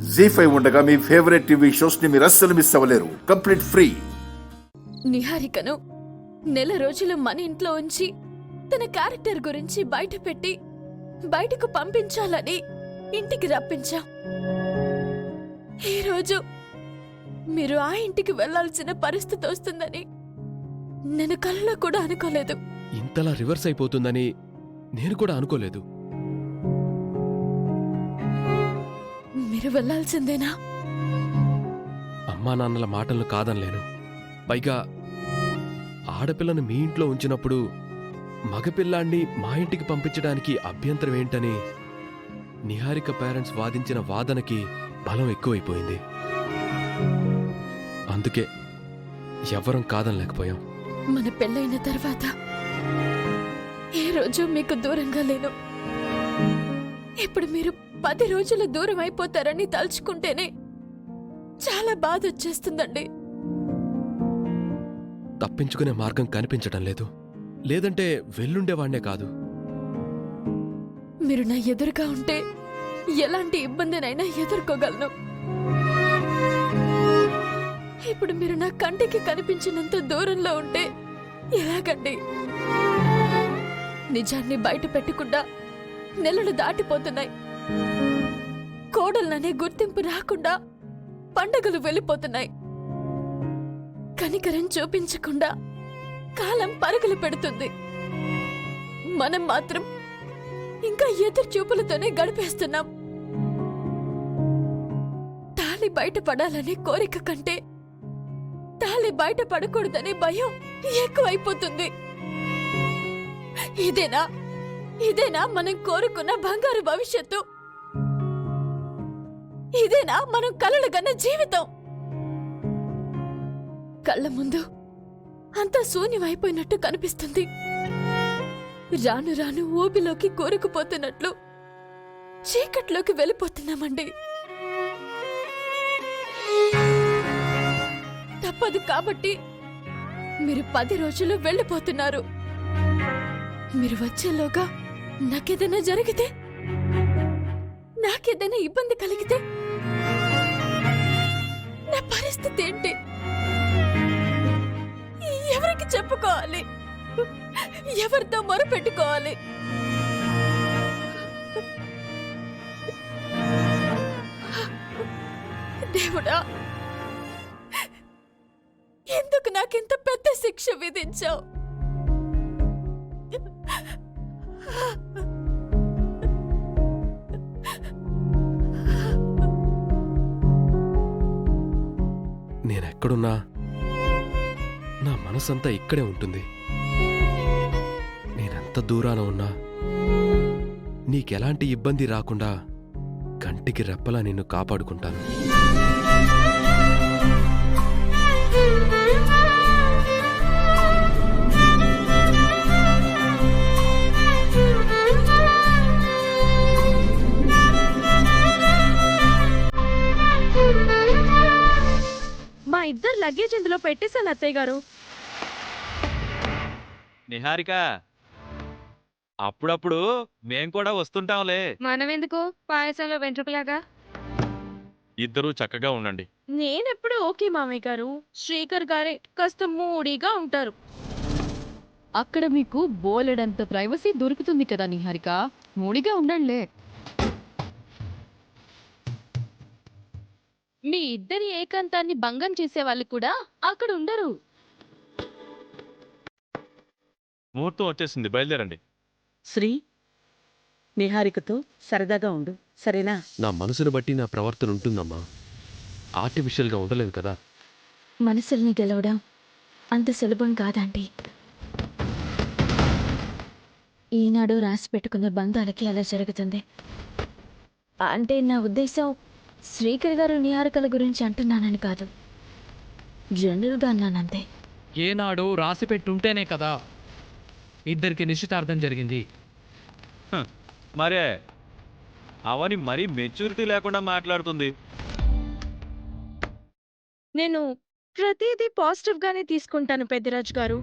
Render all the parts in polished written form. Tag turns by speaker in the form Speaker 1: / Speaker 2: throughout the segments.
Speaker 1: జీ5 ఉండగా మీ favourite TV shows ని మీరు అస్సలు మిస్ అవ్వలేరు. Complete free.
Speaker 2: నిహారికను నెల రోజులు మన ఇంట్లో ఉంచి తన క్యారెక్టర్ గురించి బయట పెట్టి బయటకు పంపించాలని ఇంటికి రప్పించాం. ఈరోజు మీరు ఆ ఇంటికి వెళ్లాల్సిన పరిస్థితి వస్తుందని నేను కల్లో కూడా అనుకోలేదు.
Speaker 3: ఇంతలా రివర్స్ అయిపోతుందని నేను కూడా అనుకోలేదు.
Speaker 2: మీరు వెళ్లాల్సిందేనా?
Speaker 3: అమ్మా నాన్నల మాటలను కాదనలేను. పైగా ఆడపిల్లను మీ ఇంట్లో ఉంచినప్పుడు మగపిల్లాన్ని మా ఇంటికి పంపించడానికి అభ్యంతరం ఏంటని నిహారిక పేరెంట్స్ వాదించిన వాదనకి బలం ఎక్కువైపోయింది. అందుకే ఎవ్వరం కాదనలేకపోయాం.
Speaker 2: మన పెళ్ళైన తర్వాత ఏ రోజు మీకు దూరంగా లేను. ఇప్పుడు మీరు 10 రోజులు దూరం అయిపోతారని తలుచుకుంటేనే చాలా బాధ వచ్చేస్తుందండి.
Speaker 3: తప్పించుకునే మార్గం కనిపించటం లేదు. లేదంటే వెళ్ళుండేవాణ్ణే కాదు.
Speaker 2: మీరు నా ఎదురుగా ఉంటే ఎలాంటి ఇబ్బందినైనా ఎదుర్కోగలను. ఇప్పుడు మీరు నా కంటికి కనిపించినంత దూరంలో ఉంటే ఎలాగండి? నిజాన్ని బయట పెట్టకుండా నెలలు దాటిపోతున్నాయి. కోడళ్ళనే గుర్తింపు రాకుండా పండగలు వెళ్ళిపోతున్నాయి. కనికరం చూపించకుండా కాలం పరుగులు పెడుతుంది. మనం మాత్రం ఇంకా ఎదురు చూపులతోనే గడిపేస్తున్నాం. తాళి బయట పడాలనే కోరిక కంటే తాళి బయట పడకూడదనే భయం ఎక్కువైపోతుంది. ఇదేనా మనం కోరుకున్న బంగారు భవిష్యత్తు? ఇదేనా మనం కలలు గన్న జీవితం? కళ్ళ ముందు అంతా శూన్యమైపోయినట్టు కనిపిస్తుంది. రాను రాను ఊబిలోకి కూరుకుపోతున్నట్లు చీకట్లోకి వెళ్ళిపోతున్నామండి. తప్పదు కాబట్టి మీరు 10 రోజులు వెళ్ళిపోతున్నారు. మీరు వచ్చేలోగా నాకేదైనా జరిగితే, నాకేదైనా ఇబ్బంది కలిగితే నా పరిస్థితి ఏంటి? ఎవరికి చెప్పుకోవాలి? ఎవరితో మొరపెట్టుకోవాలి? దేవుడా, ఎందుకు నాకింత పెద్ద శిక్ష విధించావు?
Speaker 3: నేనెక్కడున్నా నా మనసంతా ఇక్కడే ఉంటుంది. నేనెంత దూరాన ఉన్నా నీకెలాంటి ఇబ్బంది రాకుండా కంటికి రెప్పలా నిన్ను కాపాడుకుంటాను.
Speaker 4: మా ఇద్దరు లగేజ్ ఇందులో పెట్టేశాను అత్తయ్య గారు.
Speaker 5: నిహారిక, అప్పుడప్పుడు మేం కూడా వస్తుంటాంలే.
Speaker 4: మనం ఎందుకు పాయసంలో వెంట్రుకలాగా?
Speaker 5: ఇద్దరూ చక్కగా ఉండండి.
Speaker 4: నేనెప్పుడు ఓకే మామయ్య గారు. శ్రీకర్ గారే కాస్త మూడీగా ఉంటారు.
Speaker 6: అక్కడ మీకు బోలెడంత ప్రైవసీ దొరుకుతుంది కదా నిహారిక, మూడిగా ఉండండిలే.
Speaker 4: మీ ఇద్దరి ఏకాంతాన్ని భంగం చేసే వాళ్ళు కూడా అక్కడ ఉండరు.
Speaker 5: ముహూర్తం వచ్చేసింది, బయలుదేరండి.
Speaker 7: శ్రీ, నిహారికతో సరదాగా ఉండు, సరేనా?
Speaker 3: నా మనసును బట్టి నా ప్రవర్తన ఉంటుందమ్మా. ఆర్టిఫిషియల్గా ఉండలేదు కదా.
Speaker 2: మనసుల్ని గెలవడం అంత సులభం కాదండి. ఈనాడు రాసి పెట్టుకున్న బంధాలకి అలా జరుగుతుంది. అంటే నా ఉద్దేశం శ్రీకర్ గారు నిహారికల గురించి అంటున్నానని కాదు, జనరల్గా అన్నానంతే.
Speaker 8: ఏనాడు రాసి పెట్టుంటేనే కదా ఇద్దరికి నిశ్చితార్థం జరిగింది.
Speaker 5: మరే అవని మరీ మెచ్యూరిటీ లేకుండా మాట్లాడుతుంది.
Speaker 4: నేను ప్రతిదీ పాజిటివ్ గానే తీసుకుంటాను పెద్దిరాజు గారు.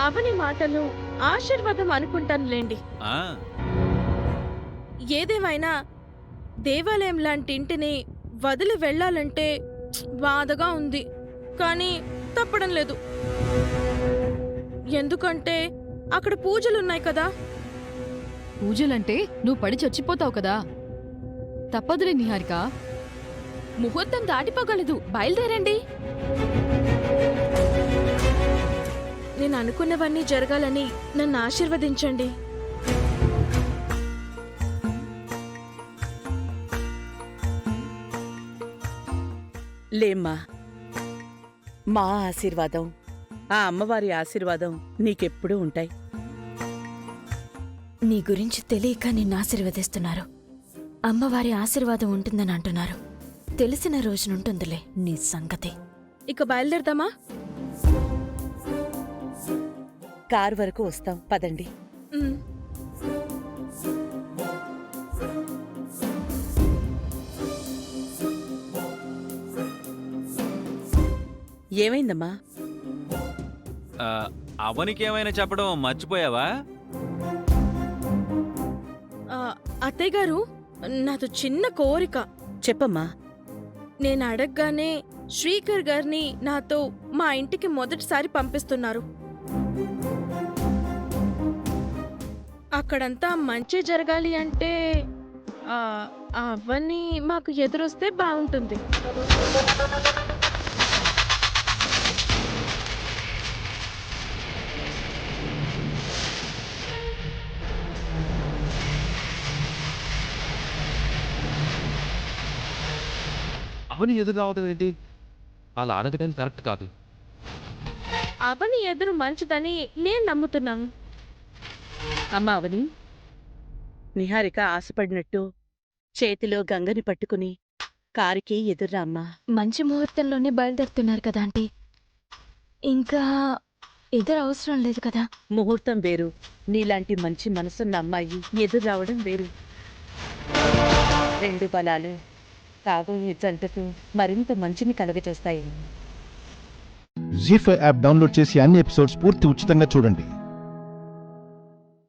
Speaker 4: అవని మాటలు ఆశీర్వాదం అనుకుంటానులేండి.
Speaker 5: ఆ
Speaker 4: ఏదేమైనా దేవాలయం లాంటి ఇంటిని వదిలి వెళ్ళాలంటే బాధగా ఉంది, కానీ తప్పడం లేదు. ఎందుకంటే అక్కడ పూజలున్నాయి కదా.
Speaker 6: పూజలంటే నువ్వు పడి చచ్చిపోతావు కదా. తప్పదులే నిహారిక.
Speaker 4: ముహూర్తం దాటిపోగలదు, బయలుదేరండి. నేను అనుకున్నవన్నీ జరగాలని నన్ను ఆశీర్వదించండి.
Speaker 7: లేమ్మా, మా ఆశీర్వాదం, ఆ అమ్మవారి ఆశీర్వాదం నీకెప్పుడూ ఉంటాయి.
Speaker 2: నీ గురించి తెలియక నిన్ను ఆశీర్వదిస్తున్నారు. అమ్మవారి ఆశీర్వాదం ఉంటుందని అంటున్నారు. తెలిసిన రోజునుంటుందిలే నీ సంగతి.
Speaker 4: ఇక బయలుదేరదామా?
Speaker 7: కారు వరకు వస్తాం, పదండి.
Speaker 4: ఉమ్.
Speaker 7: ఏమైందమ్మా?
Speaker 5: అవనికి ఏమైనా చెప్పడం మర్చిపోయావా?
Speaker 4: అత్తయ్య గారు, నాతో చిన్న కోరిక.
Speaker 7: చెప్పమ్మా.
Speaker 4: నేను అడగగానే శ్రీకర్ గారిని నాతో మా ఇంటికి మొదటిసారి పంపిస్తున్నారు. అక్కడంతా మంచి జరగాలి అంటే అవన్నీ మాకు ఎదురొస్తే బాగుంటుంది.
Speaker 3: అవని ఎదురు రావడం ఏంటి? అలా అడగడం కరెక్ట్ కాదు.
Speaker 4: అవని ఎదురు మంచిదని నేను నమ్ముతున్నాను.
Speaker 7: అమ్మా అవని, నిహారిక ఆశపడినట్టు చేతిలో గంగని పట్టుకుని కారుకి ఎదుర్రా అమ్మా.
Speaker 2: మంచి ముహూర్తంలోనే బయలుదేరుతున్నారు కదా ఆంటీ. ఇంకా ఎదురు అవసరం లేదు కదా.
Speaker 7: ముహూర్తం వేరు, నీలాంటి మంచి మనసున్న అమ్మాయి ఎదురు రావడం వేరు. రెండు బలాలు కాబోయే జంటకు మరింత మంచిని కలుగజేస్తాయి.
Speaker 9: జీ5 యాప్ డౌన్లోడ్ చేసి అన్ని ఎపిసోడ్స్ పూర్తి ఉచితంగా చూడండి.